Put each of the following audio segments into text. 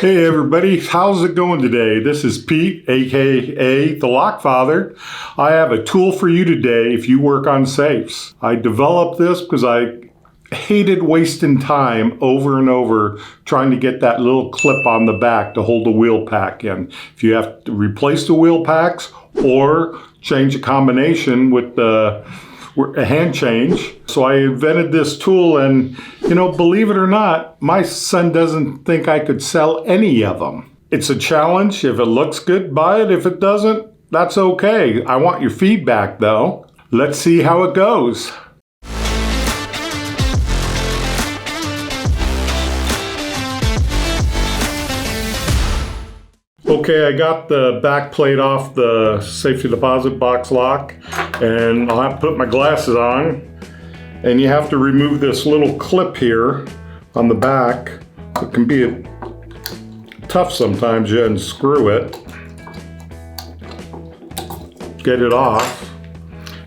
Hey everybody, how's it going today? This is Pete, aka the Lockfather. I have a tool for you today if you work on safes. I developed this because I hated wasting time over and over trying to get that little clip on the back to hold the wheel pack in. If you have to replace the wheel packs or change a combination with a hand change. So I invented this tool, and believe it or not, my son doesn't think I could sell any of them. It's a challenge. If it looks good, buy it. If it doesn't, that's okay. I want your feedback though. Let's see how it goes. Okay, I got the back plate off the safety deposit box lock, and I'll have to put my glasses on. And you have to remove this little clip here on the back. It can be tough sometimes. You unscrew it, get it off,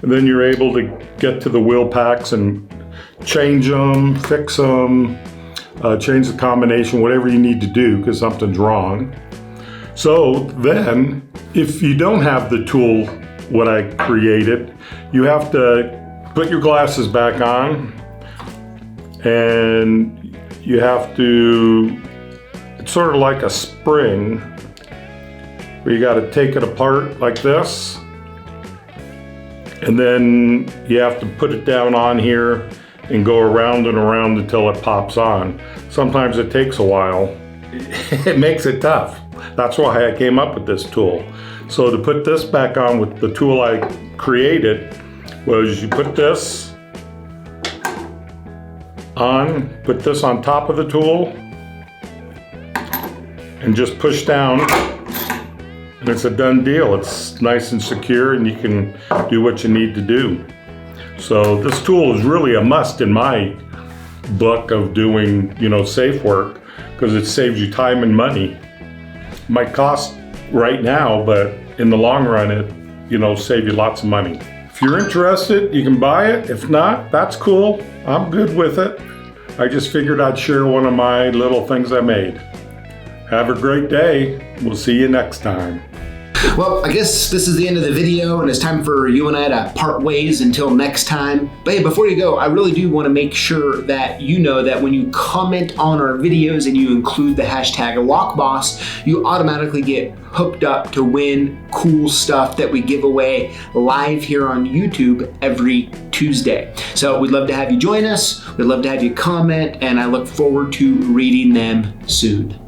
and then you're able to get to the wheel packs and change them, fix them, change the combination, whatever you need to do because something's wrong. So then, if you don't have the tool, what I created, you have to put your glasses back on, and you have to, it's sort of like a spring, where you got to take it apart like this, and then you have to put it down on here and go around and around until it pops on. Sometimes it takes a while. It makes it tough. That's why I came up with this tool. So to put this back on with the tool I created was you put this on top of the tool and just push down, and it's a done deal. It's nice and secure and you can do what you need to do. So this tool is really a must in my book of doing, safe work, because it saves you time and money. Might cost right now, but in the long run, it save you lots of money. If you're interested, you can buy it. If not, that's cool. I'm good with it. I just figured I'd share one of my little things I made. Have a great day. We'll see you next time. Well, I guess this is the end of the video, and it's time for you and I to part ways until next time. But hey, before you go, I really do want to make sure that you know that when you comment on our videos and you include the hashtag Lockboss, you automatically get hooked up to win cool stuff that we give away live here on YouTube every Tuesday. So we'd love to have you join us. We'd love to have you comment, and I look forward to reading them soon.